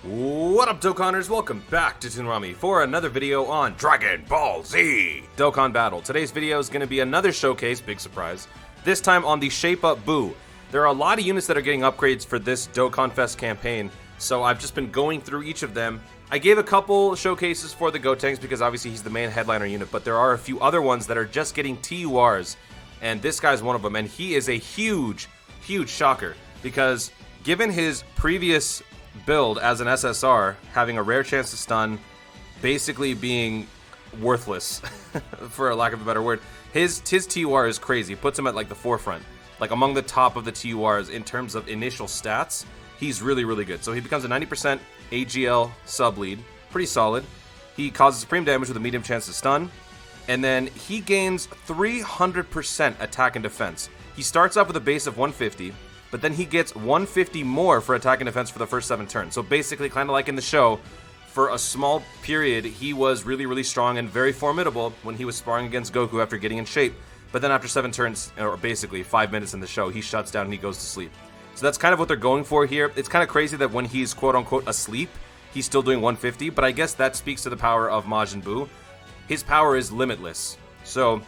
What up, Dokkanners? Welcome back to Toonami for another video on Dragon Ball Z Dokkan Battle. Today's video is going to be another showcase, big surprise, this time on the Shape Up Buu. There are a lot of units that are getting upgrades for this DokkanFest campaign, so I've just been going through each of them. I gave a couple showcases for the Gotenks because obviously he's the main headliner unit, but there are a few other ones that are just getting TURs, and this guy's one of them, and he is a huge shocker because given his previous build as an SSR, having a rare chance to stun, basically being worthless, for a lack of a better word, his TUR is crazy. It puts him at like the forefront, like among the top of the TURs in terms of initial stats. He's really good. So he becomes a 90% AGL sub lead, pretty solid. He causes supreme damage with a medium chance to stun, and then he gains 300% attack and defense. He starts off with a base of 150. But then he gets 150 more for attack and defense for the first 7 turns. So basically, kind of like in the show, for a small period, he was really strong and very formidable when he was sparring against Goku after getting in shape. But then after 7 turns, or basically 5 minutes in the show, he shuts down and he goes to sleep. So that's kind of what they're going for here. It's kind of crazy that when he's quote-unquote asleep, he's still doing 150. But I guess that speaks to the power of Majin Buu. His power is limitless. So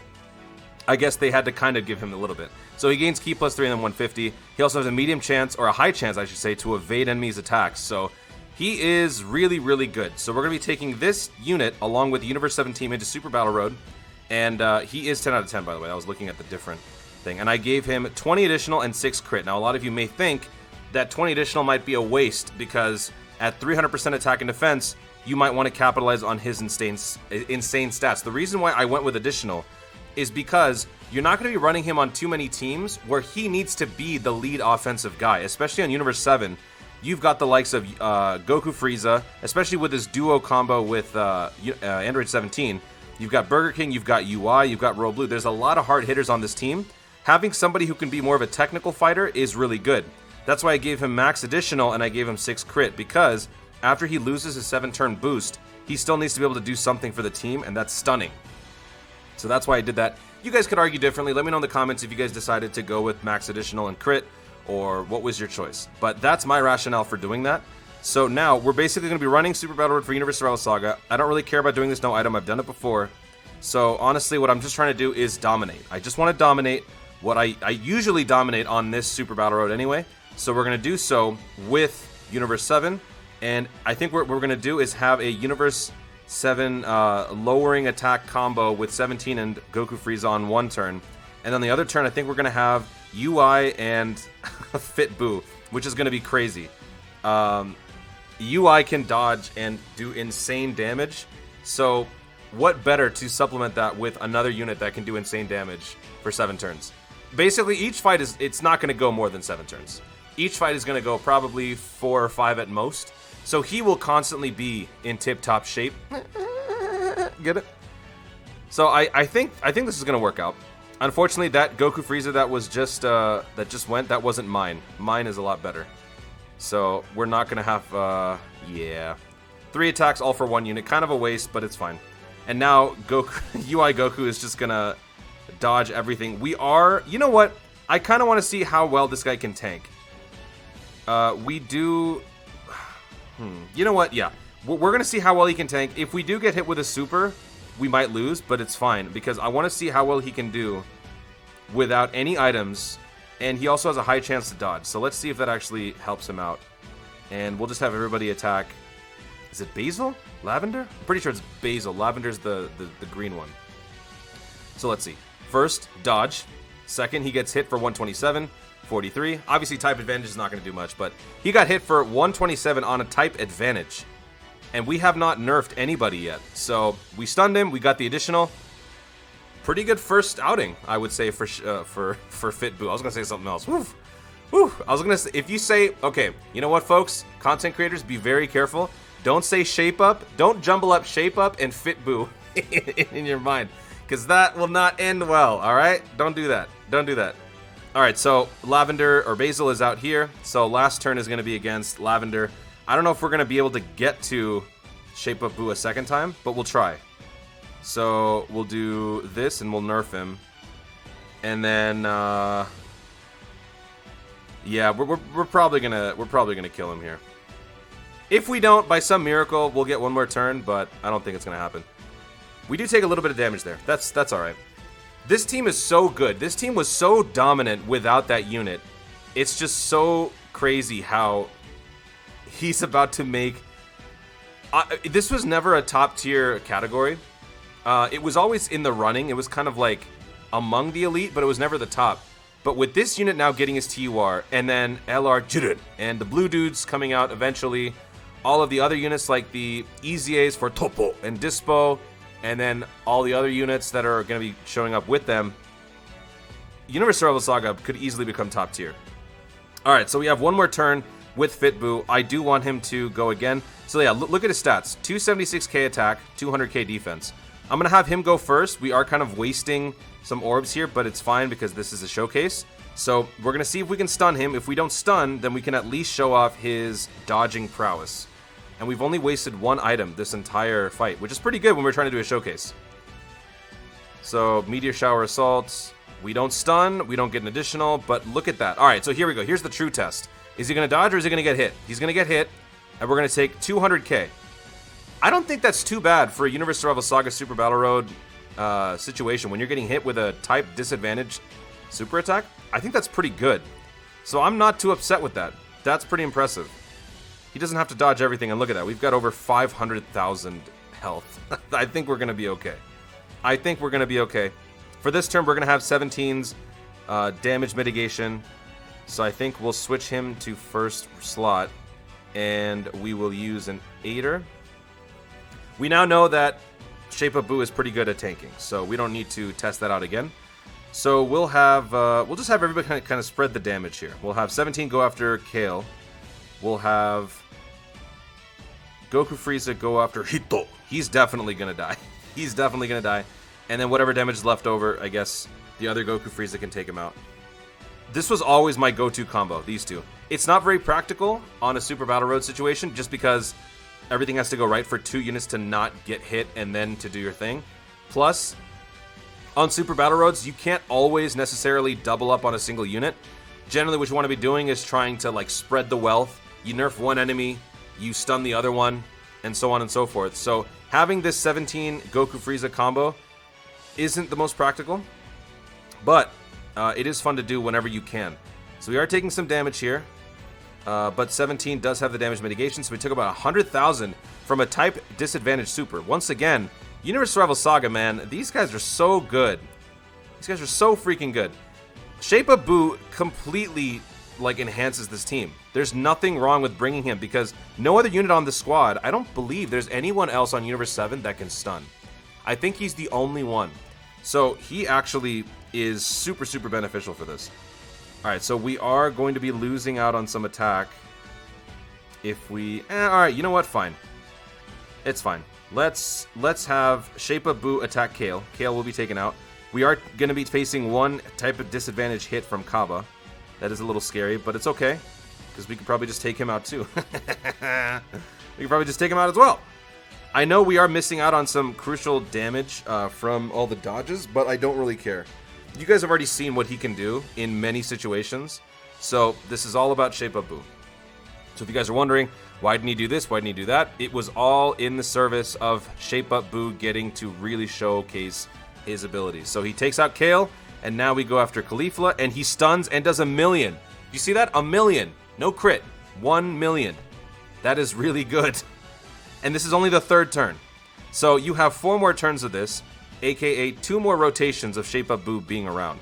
I guess they had to kind of give him a little bit. So he gains Ki plus 3 and then 150. He also has a medium chance, or a high chance I should say, to evade enemies' attacks. So he is really good. So we're going to be taking this unit along with the Universe 7 team into Super Battle Road. And he is 10 out of 10, by the way. I was looking at the different thing. And I gave him 20 additional and 6 crit. Now a lot of you may think that 20 additional might be a waste because at 300% attack and defense, you might want to capitalize on his insane stats. The reason why I went with additional is because you're not going to be running him on too many teams where he needs to be the lead offensive guy, especially on Universe 7. You've got the likes of Goku Frieza, especially with his duo combo with Android 17. You've got Burger King, you've got UI, you've got Royal Blue. There's a lot of hard hitters on this team. Having somebody who can be more of a technical fighter is really good. That's why I gave him max additional and I gave him 6 crit, because after he loses his 7-turn boost, he still needs to be able to do something for the team, and that's stunning. So that's why I did that. You guys could argue differently. Let me know in the comments if you guys decided to go with max additional and crit, or what was your choice. But that's my rationale for doing that. So now, we're basically going to be running Super Battle Road for Universe Survival Saga. I don't really care about doing this no item. I've done it before. So honestly, what I'm just trying to do is dominate. I just want to dominate what I usually dominate on this Super Battle Road anyway. So we're going to do so with Universe 7. And I think what we're going to do is have a Universe 7 lowering attack combo with 17 and Goku Frieza on one turn. And on the other turn, I think we're going to have UI and Fit Buu, which is going to be crazy. UI can dodge and do insane damage. So what better to supplement that with another unit that can do insane damage for 7 turns? Basically, each fight it's not going to go more than 7 turns. Each fight is going to go probably 4 or 5 at most. So he will constantly be in tip-top shape. Get it? So I think this is gonna work out. Unfortunately, that Goku Frieza that was just that wasn't mine. Mine is a lot better. So we're not gonna have 3 attacks all for 1 unit. Kind of a waste, but it's fine. And now Goku UI Goku is just gonna dodge everything. You know what? I kind of want to see how well this guy can tank. You know what? Yeah. We're going to see how well he can tank. If we do get hit with a super, we might lose, but it's fine. Because I want to see how well he can do without any items. And he also has a high chance to dodge. So let's see if that actually helps him out. And we'll just have everybody attack. Is it Basil? Lavender? I'm pretty sure it's Basil. Lavender's the green one. So let's see. First, dodge. Second, he gets hit for 127. 43. Obviously, type advantage is not going to do much, but he got hit for 127 on a type advantage. And we have not nerfed anybody yet. So we stunned him. We got the additional. Pretty good first outing, I would say, for Fit Buu. I was going to say something else. Woof. Woo. I was going to say, if you say, okay, you know what, folks? Content creators, be very careful. Don't say shape up. Don't jumble up shape up and Fit Buu in your mind, because that will not end well, all right? Don't do that. Don't do that. Alright, so Lavender, or Basil, is out here. So last turn is going to be against Lavender. I don't know if we're going to be able to get to Shape Up Buu a second time, but we'll try. So we'll do this and we'll nerf him. And then, yeah, we're probably gonna kill him here. If we don't, by some miracle, we'll get one more turn, but I don't think it's going to happen. We do take a little bit of damage there. That's all right. This team is so good. This team was so dominant without that unit. It's just so crazy how he's about to make... this was never a top tier category. It was always in the running. It was kind of like among the elite, but it was never the top. But with this unit now getting his TUR, and then LR Jiren, and the blue dudes coming out eventually, all of the other units like the EZAs for Topo and Dispo, and then all the other units that are going to be showing up with them, Universe Survival Saga could easily become top tier. Alright, so we have one more turn with Fitboo. I do want him to go again. So yeah, look at his stats. 276k attack, 200k defense. I'm going to have him go first. We are kind of wasting some orbs here, but it's fine because this is a showcase. So we're going to see if we can stun him. If we don't stun, then we can at least show off his dodging prowess. And we've only wasted one item this entire fight, which is pretty good when we're trying to do a showcase. So Meteor Shower Assaults. We don't stun, we don't get an additional, but look at that. All right, so here we go. Here's the true test. Is he going to dodge or is he going to get hit? He's going to get hit, and we're going to take 200k. I don't think that's too bad for a Universe Survival Saga Super Battle Road situation. When you're getting hit with a type disadvantage super attack, I think that's pretty good. So I'm not too upset with that. That's pretty impressive. He doesn't have to dodge everything, and look at that. We've got over 500,000 health. I think we're going to be okay. I think we're going to be okay. For this turn, we're going to have 17's damage mitigation. So I think we'll switch him to first slot, and we will use an 8er. We now know that Shape Up Boo is pretty good at tanking, so we don't need to test that out again. So we'll have we'll just have everybody kind of spread the damage here. We'll have 17 go after Kale. We'll have Goku Frieza go after Hito. He's definitely gonna die. He's definitely gonna die. And then whatever damage is left over, I guess the other Goku Frieza can take him out. This was always my go-to combo, these two. It's not very practical on a Super Battle Road situation, just because everything has to go right for 2 units to not get hit and then to do your thing. Plus, on Super Battle Roads, you can't always necessarily double up on a single unit. Generally, what you want to be doing is trying to like spread the wealth. You nerf one enemy, you stun the other one, and so on and so forth. So having this 17 Goku Frieza combo isn't the most practical, but it is fun to do whenever you can. So we are taking some damage here. But 17 does have the damage mitigation, so we took about 100,000 from a type disadvantage super. Once again, Universe Survival Saga, man, these guys are so good. These guys are so freaking good. Shape Up Boo completely like enhances this team. There's nothing wrong with bringing him because no other unit on the squad, I don't believe there's anyone else on Universe 7 that can stun. I think he's the only one. So he actually is super, super beneficial for this. Alright, so we are going to be losing out on some attack. If we... alright, you know what? Fine. It's fine. Let's have Shape Up Boo attack Kale. Kale will be taken out. We are going to be facing one type of disadvantage hit from Kaba. That is a little scary, but it's okay. Because we could probably just take him out too. We could probably just take him out as well. I know we are missing out on some crucial damage from all the dodges, but I don't really care. You guys have already seen what he can do in many situations, so this is all about Shape Up Boo. So if you guys are wondering, why didn't he do this, why didn't he do that, it was all in the service of Shape Up Boo getting to really showcase his abilities. So he takes out Kale, and now we go after Caulifla, and he stuns and does 1,000,000. You see that? 1,000,000. No crit. 1,000,000. That is really good. And this is only the 3rd turn. So you have 4 more turns of this, aka 2 more rotations of Shape Up Boo being around.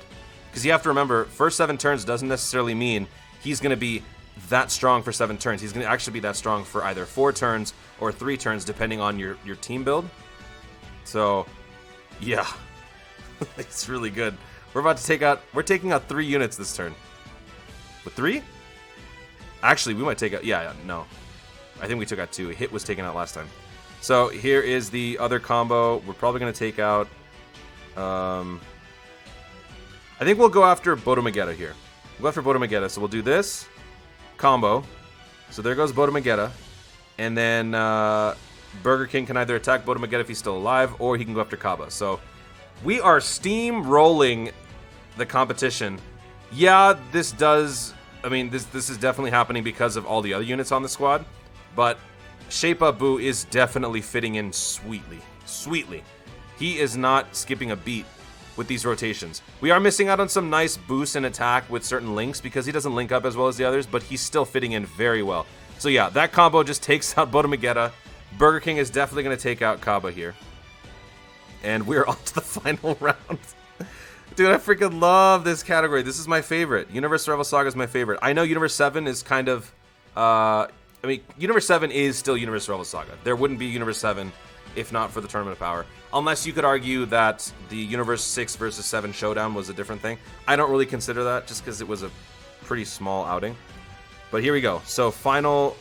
Because you have to remember, first 7 turns doesn't necessarily mean he's going to be that strong for 7 turns. He's going to actually be that strong for either 4 turns or 3 turns, depending on your team build. So, yeah. It's really good. We're taking out 3 units this turn. With 3? Actually, we might take out, yeah, no. I think we took out 2. Hit was taken out last time. So here is the other combo. We're probably going to take out... I think we'll go after Bodomagetta here. We'll go after Bodomagetta. So we'll do this combo. So there goes Bodomagetta. And then Burger King can either attack Bodomagetta if he's still alive, or he can go after Kaba. So we are steamrolling the competition. Yeah, this does... I mean, this is definitely happening because of all the other units on the squad. But Shape Up Boo is definitely fitting in sweetly. Sweetly. He is not skipping a beat with these rotations. We are missing out on some nice boosts in attack with certain links because he doesn't link up as well as the others, but he's still fitting in very well. So yeah, that combo just takes out Botomagetta. Burger King is definitely going to take out Kaba here. And we're on to the final round. Dude, I freaking love this category. This is my favorite. Universe Survival Saga is my favorite. I know Universe 7 is kind of... I mean, Universe 7 is still Universe Survival Saga. There wouldn't be Universe 7 if not for the Tournament of Power. Unless you could argue that the Universe 6 versus 7 showdown was a different thing. I don't really consider that just because it was a pretty small outing. But here we go. So final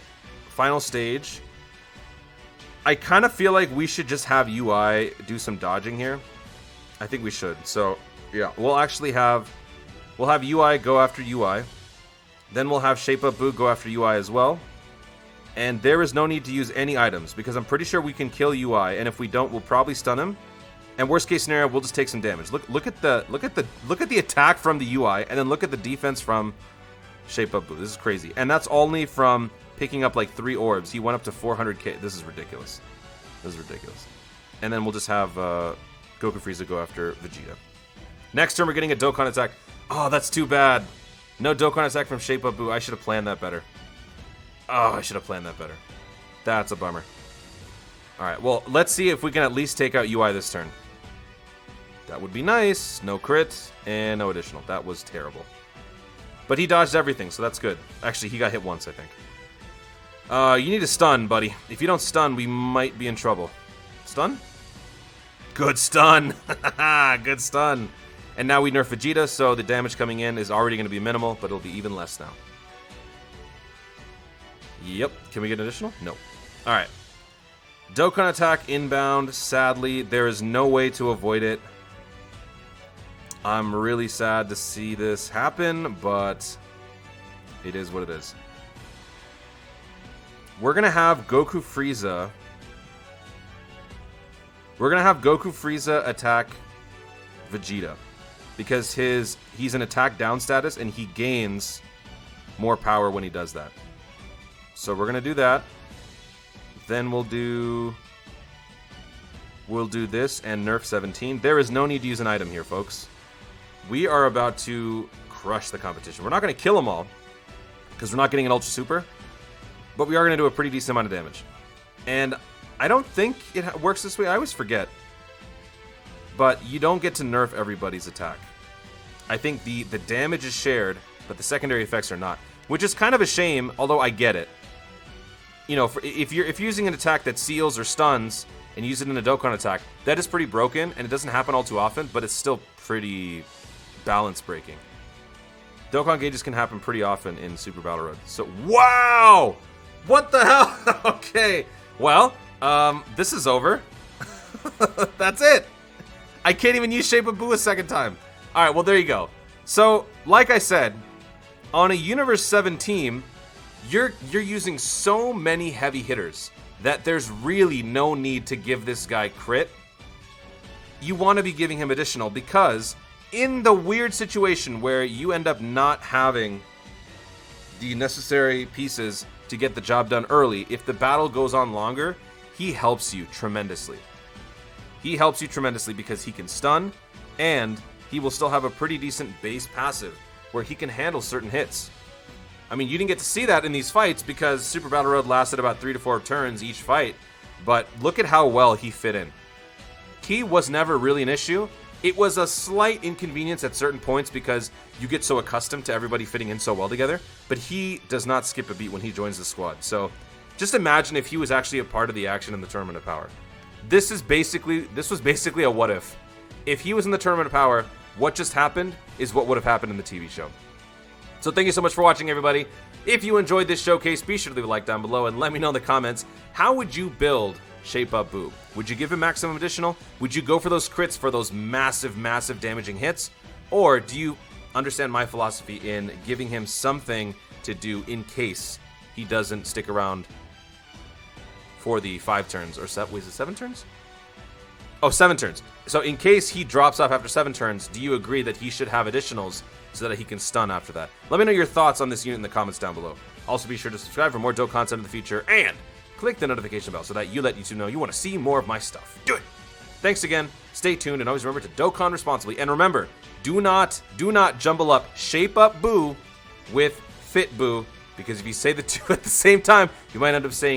stage. I kind of feel like we should just have UI do some dodging here. I think we should. So yeah, we'll have UI go after UI. Then we'll have Shape Up Boo go after UI as well. And there is no need to use any items because I'm pretty sure we can kill UI, and if we don't, we'll probably stun him. And worst case scenario, we'll just take some damage. Look at the attack from the UI, and then look at the defense from Shape Up Boo. This is crazy, and that's only from picking up like 3 orbs. He went up to 400k. This is ridiculous. This is ridiculous. And then we'll just have Goku Frieza go after Vegeta. Next turn, we're getting a Dokkan attack. Oh, that's too bad. No Dokkan attack from Shape Up Boo. I should have planned that better. Oh, I should have planned that better. That's a bummer. Alright, well, let's see if we can at least take out UI this turn. That would be nice. No crit, and no additional. That was terrible. But he dodged everything, so that's good. Actually, he got hit once, I think. You need to stun, buddy. If you don't stun, we might be in trouble. Stun? Good stun! Good stun. And now we nerf Vegeta, so the damage coming in is already going to be minimal, but it'll be even less now. Yep. Can we get an additional? No. Alright. Dokkan attack inbound. Sadly, there is no way to avoid it. I'm really sad to see this happen, but it is what it is. We're going to have Goku Frieza. We're going to have Goku Frieza attack Vegeta. Because he's an attack down status, and he gains more power when he does that. So we're gonna do that. Then we'll do this and nerf 17. There is no need to use an item here, folks. We are about to crush the competition. We're not gonna kill them all because we're not getting an Ultra Super, but we are gonna do a pretty decent amount of damage. And I don't think it works this way. I always forget. But you don't get to nerf everybody's attack. I think the damage is shared, but the secondary effects are not, which is kind of a shame. Although I get it. You know, if you're using an attack that seals or stuns and use it in a Dokkan attack, that is pretty broken, and it doesn't happen all too often, but it's still pretty balance breaking. Dokkan gauges can happen pretty often in Super Battle Road. So, wow! What the hell? Okay, well, this is over. That's it. I can't even use Shape of Boo a second time. All right, well, there you go. So, like I said, on a Universe 7 team, you're using so many heavy hitters that there's really no need to give this guy crit. You want to be giving him additional because in the weird situation where you end up not having the necessary pieces to get the job done early, if the battle goes on longer, he helps you tremendously. He helps you tremendously because he can stun, and he will still have a pretty decent base passive where he can handle certain hits. I mean, you didn't get to see that in these fights because Super Battle Road lasted about 3 to 4 turns each fight, but look at how well he fit in. Ki was never really an issue. It was a slight inconvenience at certain points because you get so accustomed to everybody fitting in so well together, but he does not skip a beat when he joins the squad. So just imagine if he was actually a part of the action in the Tournament of Power. This was basically a what if. If he was in the Tournament of Power, what just happened is what would have happened in the TV show. So thank you so much for watching, everybody. If you enjoyed this showcase, be sure to leave a like down below and let me know in the comments, how would you build Shape Up Boo? Would you give him maximum additional? Would you go for those crits for those massive, massive damaging hits? Or do you understand my philosophy in giving him something to do in case he doesn't stick around for the 5 turns? Or was it 7 turns? Oh, 7 turns. So in case he drops off after 7 turns, do you agree that he should have additionals so that he can stun after that? Let me know your thoughts on this unit in the comments down below. Also, be sure to subscribe for more dope content in the future, and click the notification bell so that you let YouTube know you want to see more of my stuff. Do it! Thanks again, stay tuned, and always remember to Dokkan responsibly. And remember, do not jumble up Shape Up Boo with Fit Boo, because if you say the two at the same time, you might end up saying